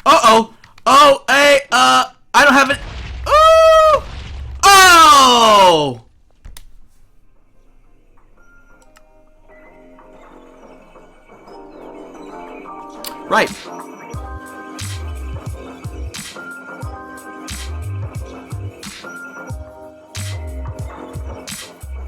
Uh-oh. Oh, hey, I don't have it. Ooh! Oh! Right.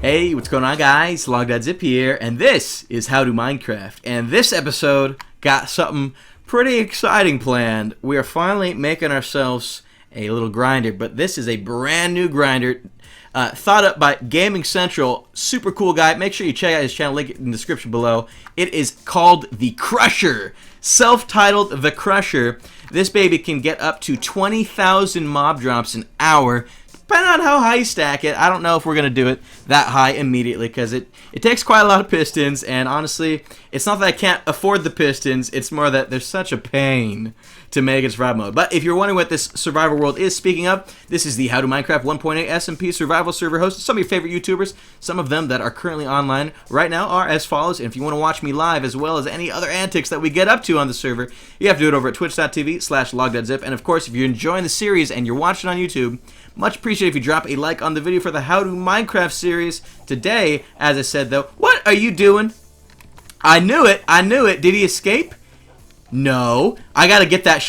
Hey, what's going on, guys? Logdotzip here, and this is How to Minecraft. And this episode got something pretty exciting planned. We are finally making ourselves a little grinder, but this is a brand new grinder thought up by GamingCentral. Super cool guy. Make sure you check out his channel, link in the description below. It is called the Crusher. Self-titled The Crusher. This baby can get up to 20,000 mob drops an hour. Depending on how high you stack it. I don't know if we're going to do it that high immediately because it takes quite a lot of pistons, and honestly, it's not that I can't afford the pistons, it's more that there's such a pain to make it survival mode. But if you're wondering what this survival world is, speaking of, this is the How to Minecraft 1.8 SMP survival server hosted. Some of your favorite YouTubers, some of them that are currently online right now are as follows. And if you want to watch me live as well as any other antics that we get up to on the server, you have to do it over at twitch.tv/logdotzip. And of course, if you're enjoying the series and you're watching on YouTube, much appreciated if you drop a like on the video for the How to Minecraft series. Today, as I said though, what are you doing? I knew it. Did he escape? No. I gotta get that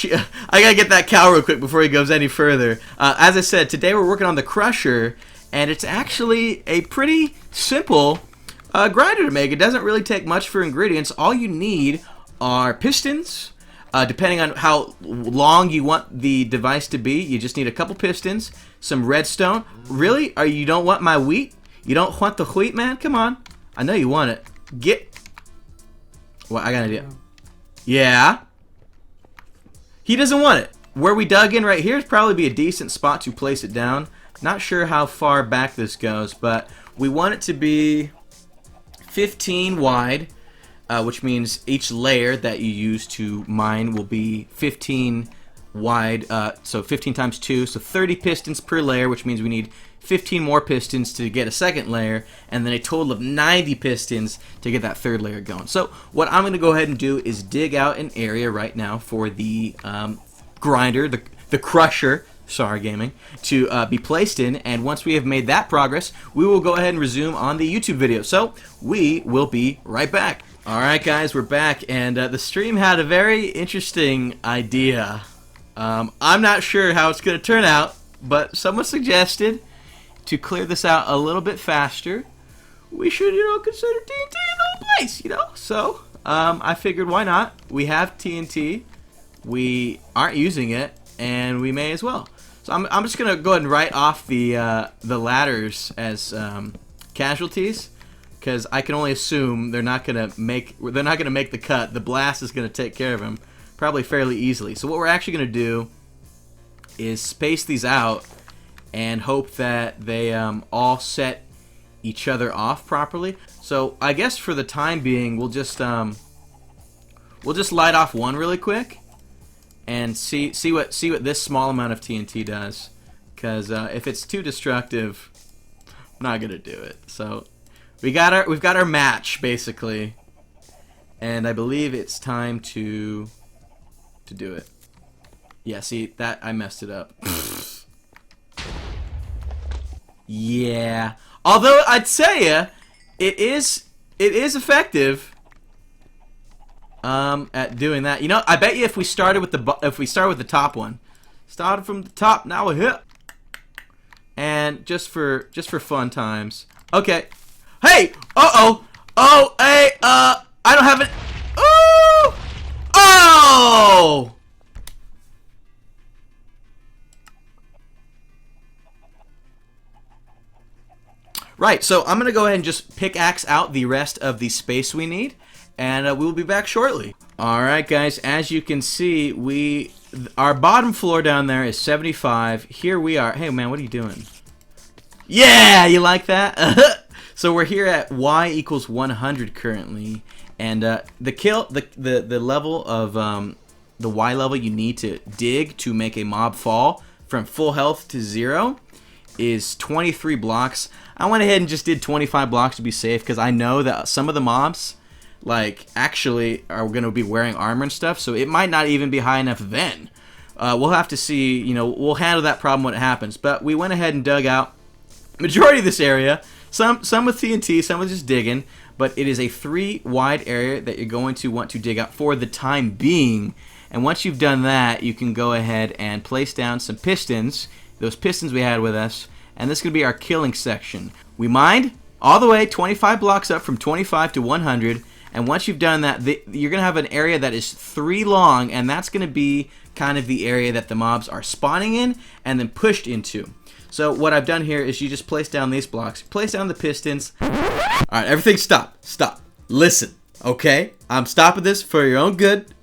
I gotta get that cow real quick before he goes any further. As I said, today we're working on the Crusher, and it's actually a pretty simple grinder to make. It doesn't really take much for ingredients. All you need are pistons. Depending on how long you want the device to be, you just need a couple pistons, some redstone. Really? You don't want my wheat? You don't want the wheat, man? Come on. I know you want it. Well, I got an idea. Yeah. He doesn't want it. Where we dug in right here is probably be a decent spot to place it down. Not sure how far back this goes, but we want it to be 15 wide. Which means each layer that you use to mine will be 15 wide, so 15 times 2, so 30 pistons per layer, which means we need 15 more pistons to get a second layer, and then a total of 90 pistons to get that third layer going. So what I'm going to go ahead and do is dig out an area right now for the grinder, the Crusher, sorry gaming, to be placed in, and once we have made that progress, we will go ahead and resume on the YouTube video. So we will be right back. Alright guys, we're back, and the stream had a very interesting idea. I'm not sure how it's going to turn out, but someone suggested to clear this out a little bit faster, we should, consider TNT in the whole place, So, I figured why not? We have TNT, we aren't using it, and we may as well. So I'm just going to go ahead and write off the ladders as casualties, because I can only assume they're not gonna make the cut. The blast is gonna take care of them probably fairly easily. So what we're actually gonna do is space these out and hope that they all set each other off properly. So I guess for the time being, we'll just light off one really quick and see what this small amount of TNT does. Because if it's too destructive, I'm not gonna do it. So. We've got our match basically, and I believe it's time to do it. Yeah, see that I messed it up. Yeah, although I'd say it is effective at doing that. I bet you if we started with the top one, started from the top, now we're hit, and just for fun times. Okay. Hey! Uh-oh! Oh, hey, I don't have it. Ooh! Oh! Right, so I'm going to go ahead and just pickaxe out the rest of the space we need, and we'll be back shortly. Alright, guys, as you can see, our bottom floor down there is 75. Here we are. Hey, man, what are you doing? Yeah! You like that? So we're here at y equals 100 currently, and the level of the y level you need to dig to make a mob fall from full health to 0 is 23 blocks. I went ahead and just did 25 blocks to be safe because I know that some of the mobs actually are going to be wearing armor and stuff, so it might not even be high enough then. we'll have to see, you know, we'll handle that problem when it happens. But we went ahead and dug out majority of this area, some with TNT, some with just digging, but it is a 3 wide area that you're going to want to dig out for the time being. And once you've done that, you can go ahead and place down some pistons, those pistons we had with us, and this is going to be our killing section. We mined all the way 25 blocks up from 25 to 100, and once you've done that, you're going to have an area that is 3 long, and that's going to be kind of the area that the mobs are spawning in and then pushed into. So what I've done here is you just place down these blocks, place down the pistons. Alright, everything stop. Listen, okay? I'm stopping this for your own good.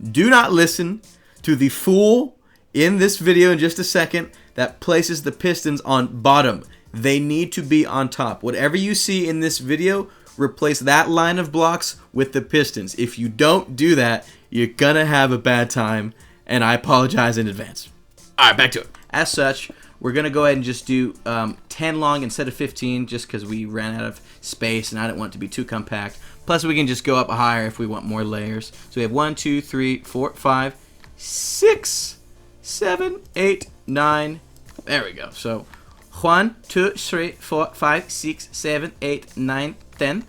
Do not listen to the fool in this video in just a second that places the pistons on bottom. They need to be on top. Whatever you see in this video, replace that line of blocks with the pistons. If you don't do that, you're gonna have a bad time, and I apologize in advance. Alright, back to it. As such, we're gonna go ahead and just do 10 long instead of 15, just because we ran out of space and I didn't want it to be too compact. Plus, we can just go up higher if we want more layers. So we have 1, 2, 3, 4, 5, 6, 7, 8, 9. There we go. So 1, 2, 3, 4, 5, 6, 7, 8, 9, 10.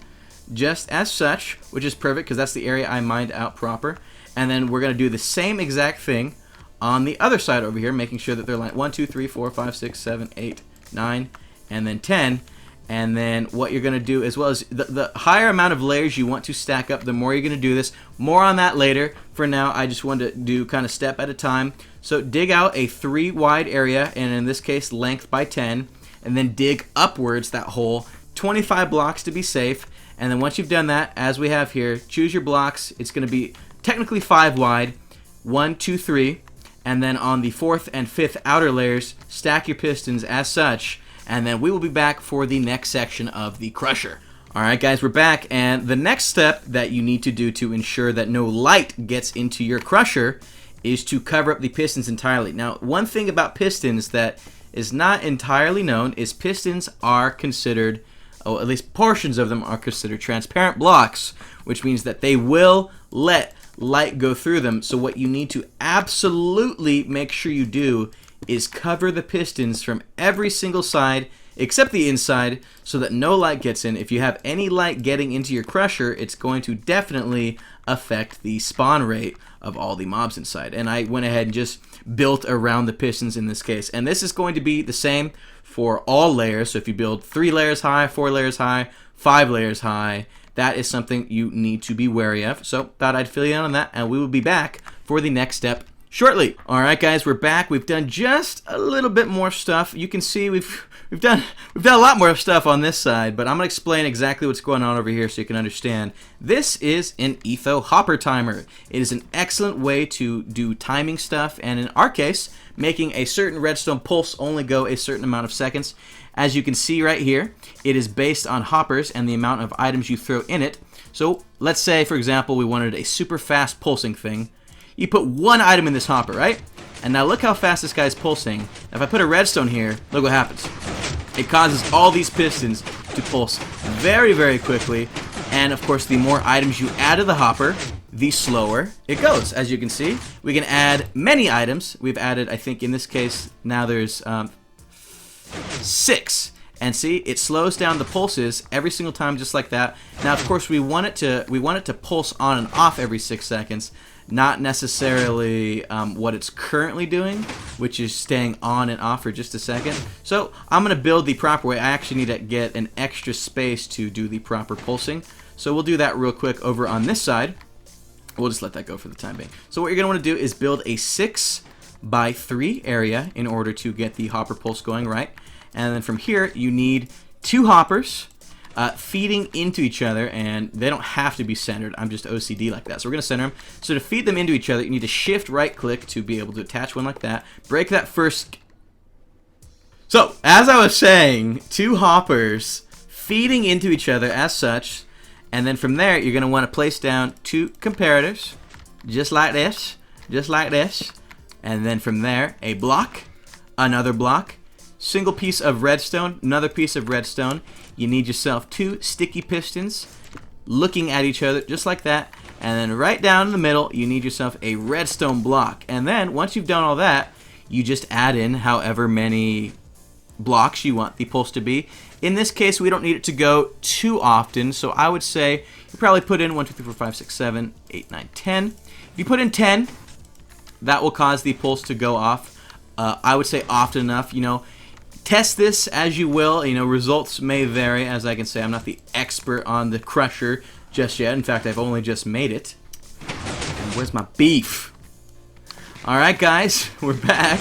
Just as such, which is perfect because that's the area I mined out proper. And then we're gonna do the same exact thing on the other side over here, making sure that they're like 1, 2, 3, 4, 5, 6, 7, 8, 9, and then 10. And then what you're going to do, as well as the higher amount of layers you want to stack up, the more you're going to do this. More on that later. For now, I just wanted to do kind of step at a time. So dig out a 3 wide area, and in this case, length by 10. And then dig upwards that hole, 25 blocks to be safe. And then once you've done that, as we have here, choose your blocks. It's going to be technically 5 wide. 1, 2, 3. And then on the 4th and 5th outer layers, stack your pistons as such. And then we will be back for the next section of the crusher. Alright guys, we're back, and the next step that you need to do to ensure that no light gets into your crusher is to cover up the pistons entirely. Now, one thing about pistons that is not entirely known is pistons are considered, or at least portions of them are considered transparent blocks, which means that they will let light go through them. So what you need to absolutely make sure you do is cover the pistons from every single side except the inside so that no light gets in. If you have any light getting into your crusher, it's going to definitely affect the spawn rate of all the mobs inside. And I went ahead and just built around the pistons in this case. And this is going to be the same for all layers. So if you build 3 layers high, 4 layers high, 5 layers high, that is something you need to be wary of. So thought I'd fill you in on that, and we will be back for the next step shortly. Alright guys, we're back. We've done just a little bit more stuff. You can see we've done a lot more stuff on this side, but I'm gonna explain exactly what's going on over here so you can understand. This is an etho hopper timer. It is an excellent way to do timing stuff, and in our case, making a certain redstone pulse only go a certain amount of seconds. As you can see right here, it is based on hoppers and the amount of items you throw in it. So let's say, for example, we wanted a super fast pulsing thing. You put 1 item in this hopper, right? And now look how fast this guy's pulsing. If I put a redstone here, look what happens. It causes all these pistons to pulse very, very quickly. And of course, the more items you add to the hopper, the slower it goes. As you can see, we can add many items. We've added, I think in this case, now there's 6. And see, it slows down the pulses every single time just like that. Now, of course, we want it to pulse on and off every 6 seconds. Not necessarily what it's currently doing, which is staying on and off for just a second. So I'm going to build the proper way. I actually need to get an extra space to do the proper pulsing. So we'll do that real quick over on this side. We'll just let that go for the time being. So what you're going to want to do is build a 6 by 3 area in order to get the hopper pulse going right. And then from here, you need 2 hoppers feeding into each other, and they don't have to be centered. I'm just OCD like that. So we're going to center them. So to feed them into each other, you need to shift right click to be able to attach one like that. Break that first. So as I was saying, 2 hoppers feeding into each other as such. And then from there, you're going to want to place down 2 comparators, just like this, just like this. And then from there, a block, another block, single piece of redstone, another piece of redstone. You need yourself 2 sticky pistons looking at each other just like that. And then right down in the middle, you need yourself a redstone block. And then once you've done all that, you just add in however many blocks you want the pulse to be. In this case, we don't need it to go too often, so I would say you probably put in 1, 2, 3, 4, 5, 6, 7, 8, 9, 10. If you put in 10, that will cause the pulse to go off. I would say often enough. Test this as you will. Results may vary. As I can say, I'm not the expert on the crusher just yet. In fact, I've only just made it. And where's my beef? Alright guys, we're back,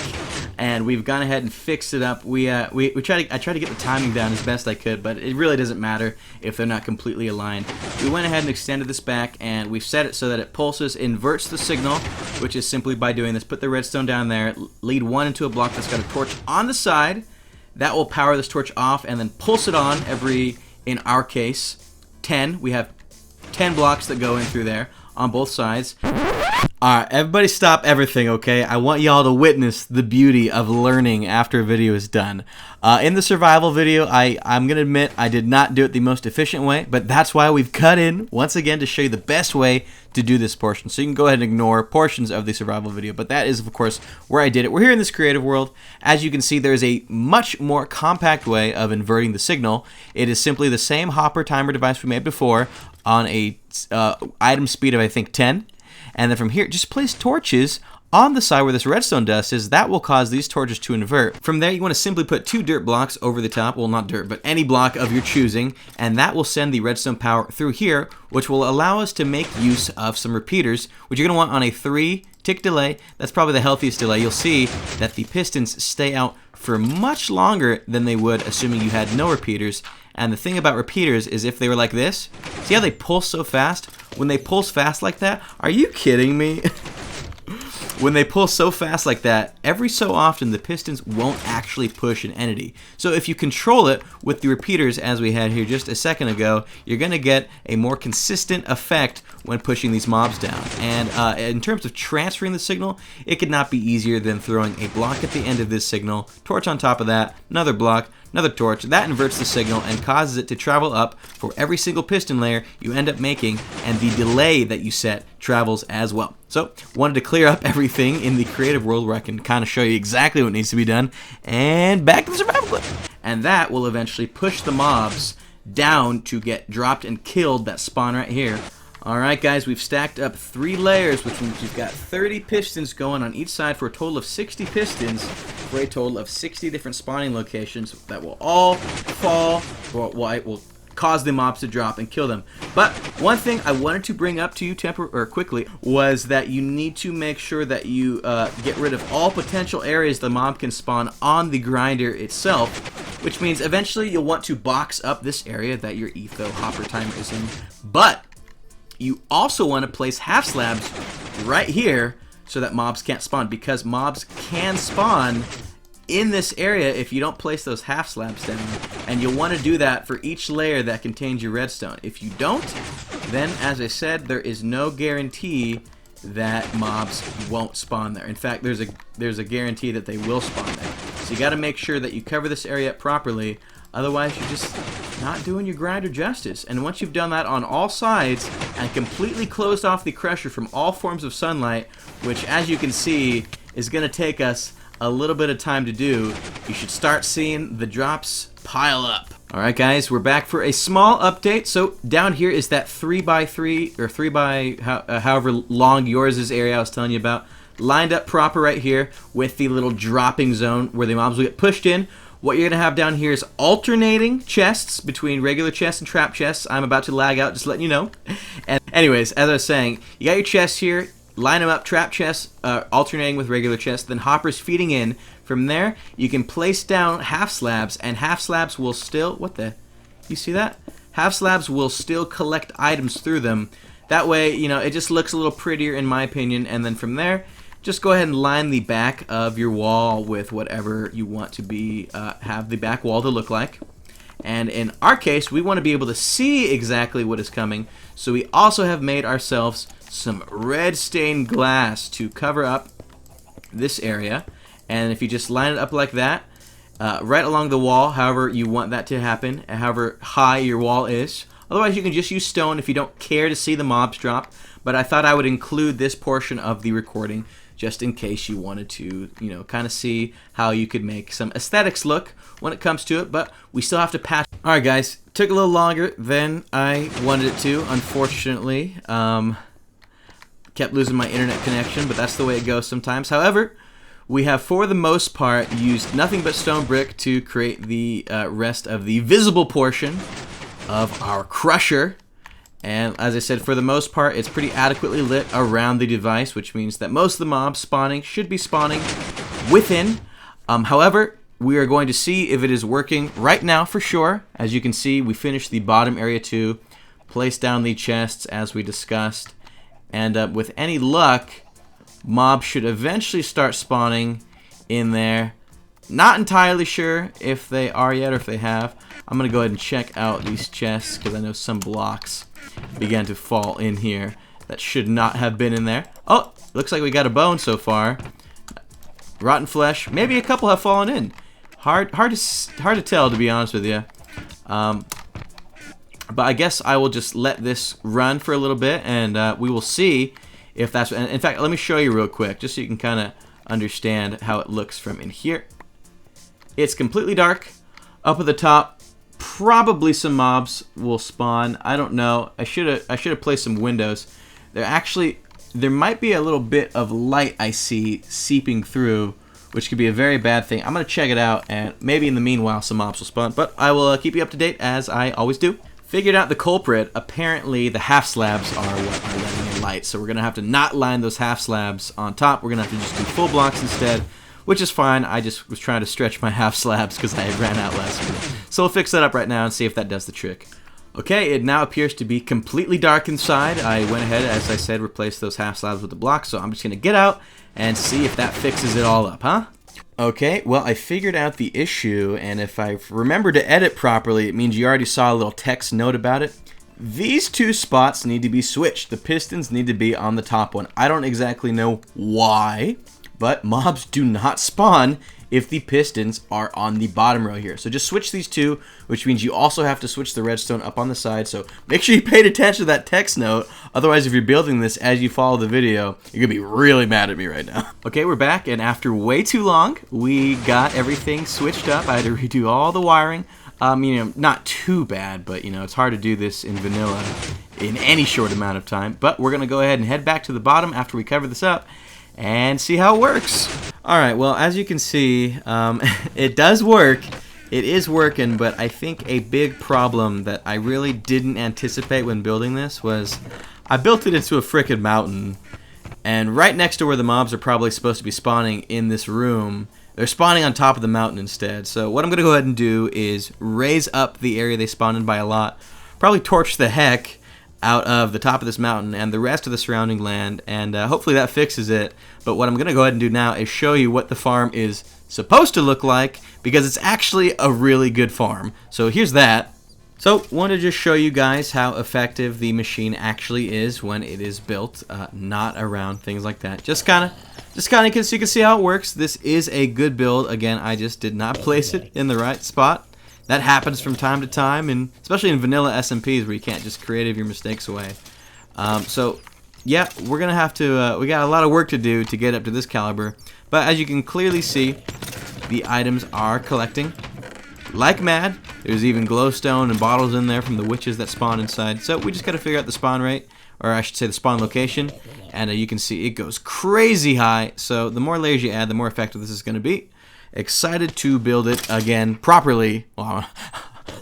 and we've gone ahead and fixed it up. I tried to get the timing down as best I could, but it really doesn't matter if they're not completely aligned. We went ahead and extended this back, and we've set it so that it pulses, inverts the signal, which is simply by doing this. Put the redstone down there, lead one into a block that's got a torch on the side. That will power this torch off, and then pulse it on every, in our case, 10. We have 10 blocks that go in through there on both sides. Alright, everybody stop everything, okay? I want y'all to witness the beauty of learning after a video is done. In the survival video, I'm going to admit I did not do it the most efficient way, but that's why we've cut in, once again, to show you the best way to do this portion. So you can go ahead and ignore portions of the survival video, but that is, of course, where I did it. We're here in this creative world. As you can see, there's a much more compact way of inverting the signal. It is simply the same hopper timer device we made before on a item speed of, I think, 10. And then from here, just place torches on the side where this redstone dust is. That will cause these torches to invert. From there, you want to simply put 2 dirt blocks over the top. Well, not dirt, but any block of your choosing. And that will send the redstone power through here, which will allow us to make use of some repeaters, which you're going to want on a 3-tick delay. That's probably the healthiest delay. You'll see that the pistons stay out for much longer than they would assuming you had no repeaters. And the thing about repeaters is if they were like this, see how they pulse so fast? When they pulse fast like that, are you kidding me? When they pull so fast like that, every so often the pistons won't actually push an entity. So if you control it with the repeaters as we had here just a second ago, you're going to get a more consistent effect when pushing these mobs down. And in terms of transferring the signal, it could not be easier than throwing a block at the end of this signal, torch on top of that, another block, another torch. That inverts the signal and causes it to travel up for every single piston layer you end up making, and the delay that you set travels as well. So, wanted to clear up everything in the creative world where I can kind of show you exactly what needs to be done, and back to the survival clip. And that will eventually push the mobs down to get dropped and killed that spawn right here. Alright guys, we've stacked up 3 layers, which means we've got 30 pistons going on each side for a total of 60 pistons, for a total of 60 different spawning locations that will all fall, or will cause the mobs to drop and kill them. But one thing I wanted to bring up to you quickly was that you need to make sure that you get rid of all potential areas the mob can spawn on the grinder itself, which means eventually you'll want to box up this area that your etho hopper timer is in. But you also want to place half slabs right here so that mobs can't spawn, because mobs can spawn in this area if you don't place those half slabs down, and you'll want to do that for each layer that contains your redstone. If you don't, then as I said, there is no guarantee that mobs won't spawn there. In fact, there's a guarantee that they will spawn there. So you got to make sure that you cover this area up properly, otherwise you're just not doing your grinder justice. And once you've done that on all sides and completely closed off the crusher from all forms of sunlight, which as you can see is going to take us a little bit of time to do, you should start seeing the drops pile up. Alright guys, we're back for a small update. So down here is that 3x3 or 3 by however long yours is area I was telling you about, lined up proper right here with the little dropping zone where the mobs will get pushed in. What you're going to have down here is alternating chests between regular chests and trap chests. I'm about to lag out, just letting you know. And anyways, as I was saying, you got your chests here, line them up, trap chests alternating with regular chests, then hoppers feeding in. From there, you can place down half slabs, and half slabs will still, you see that? Half slabs will still collect items through them. That way, you know, it just looks a little prettier in my opinion. And then from there, just go ahead and line the back of your wall with whatever you want to be, have the back wall to look like. And in our case, we want to be able to see exactly what is coming, so we also have made ourselves some red stained glass to cover up this area. And if you just line it up like that, right along the wall, however you want that to happen, and however high your wall is, Otherwise, you can just use stone if you don't care to see the mobs drop. But I thought I would include this portion of the recording just in case you wanted to, you know, kind of see how you could make some aesthetics look when it comes to it. But we still have to patch. All right, guys, took a little longer than I wanted it to, unfortunately. Kept losing my internet connection, but that's the way it goes sometimes. However, we have, for the most part, used nothing but stone brick to create the rest of the visible portion of our crusher. And as I said, for the most part, it's pretty adequately lit around the device, which means that most of the mobs spawning should be spawning within. However, we are going to see if it is working right now for sure. As you can see, we finished the bottom area too, placed down the chests as we discussed. And with any luck, mobs should eventually start spawning in there. Not entirely sure if they are yet or if they have. I'm going to go ahead and check out these chests because I know some blocks began to fall in here that should not have been in there. Oh, looks like we got a bone so far. Rotten flesh. Maybe a couple have fallen in. Hard to tell, to be honest with you. But I guess I will just let this run for a little bit, and we will see if that's... In fact, let me show you real quick, just so you can kind of understand how it looks from in here. It's completely dark. Up at the top, probably some mobs will spawn. I don't know. I should have placed some windows. There might be a little bit of light I see seeping through, which could be a very bad thing. I'm going to check it out, and maybe in the meanwhile some mobs will spawn. But I will keep you up to date, as I always do. Figured out the culprit. Apparently the half slabs are what are letting in light, so we're going to have to not line those half slabs on top. We're going to have to just do full blocks instead, which is fine. I just was trying to stretch my half slabs because I had ran out last minute. So we'll fix that up right now and see if that does the trick. Okay, it now appears to be completely dark inside. I went ahead, as I said, replaced those half slabs with the blocks, so I'm just going to get out and see if that fixes it all up, huh? Okay, well, I figured out the issue, and if I remember to edit properly, it means you already saw a little text note about it. These two spots need to be switched. The pistons need to be on the top one. I don't exactly know why, but mobs do not spawn if the pistons are on the bottom row here. So just switch these two, which means you also have to switch the redstone up on the side. So make sure you paid attention to that text note. Otherwise, if you're building this as you follow the video, you're going to be really mad at me right now. Okay, we're back, and after way too long, we got everything switched up. I had to redo all the wiring. You know, not too bad, but, you know, it's hard to do this in vanilla in any short amount of time. But we're going to go ahead and head back to the bottom after we cover this up and see how it works. Alright, well, as you can see, it does work. It is working, but I think a big problem that I really didn't anticipate when building this was I built it into a frickin' mountain, and right next to where the mobs are probably supposed to be spawning in this room, they're spawning on top of the mountain instead. So what I'm going to go ahead and do is raise up the area they spawned in by a lot, probably torch the heck out of the top of this mountain and the rest of the surrounding land, and hopefully that fixes it. But what I'm going to go ahead and do now is show you what the farm is supposed to look like, because it's actually a really good farm. So here's that. So wanted to just show you guys how effective the machine actually is when it is built, not around things like that. Just kind of so you can see how it works. This is a good build. Again, I just did not place it in the right spot. That happens from time to time, and especially in vanilla SMPs where you can't just creative your mistakes away. So yeah, we're gonna have to. We got a lot of work to do to get up to this caliber. But as you can clearly see, the items are collecting like mad. There's even glowstone and bottles in there from the witches that spawn inside. So we just got to figure out the spawn rate, or I should say the spawn location. And you can see it goes crazy high. So the more layers you add, the more effective this is going to be. Excited to build it again properly. Well,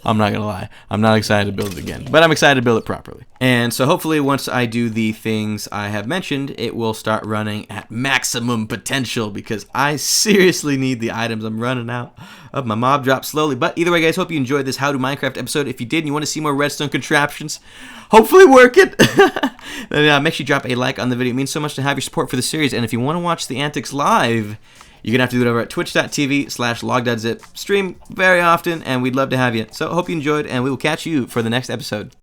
I'm not gonna lie, I'm not excited to build it again, but I'm excited to build it properly. And so hopefully once I do the things I have mentioned, it will start running at maximum potential, because I seriously need the items. I'm running out of my mob drop slowly. But either way, guys, hope you enjoyed this How to Minecraft episode. If you did and you want to see more redstone contraptions hopefully work it, then make sure you drop a like on the video. It means so much to have your support for the series. And if you want to watch the antics live, you're going to have to do it over at twitch.tv/Logdotzip. Stream very often, and we'd love to have you. So I hope you enjoyed, and we will catch you for the next episode.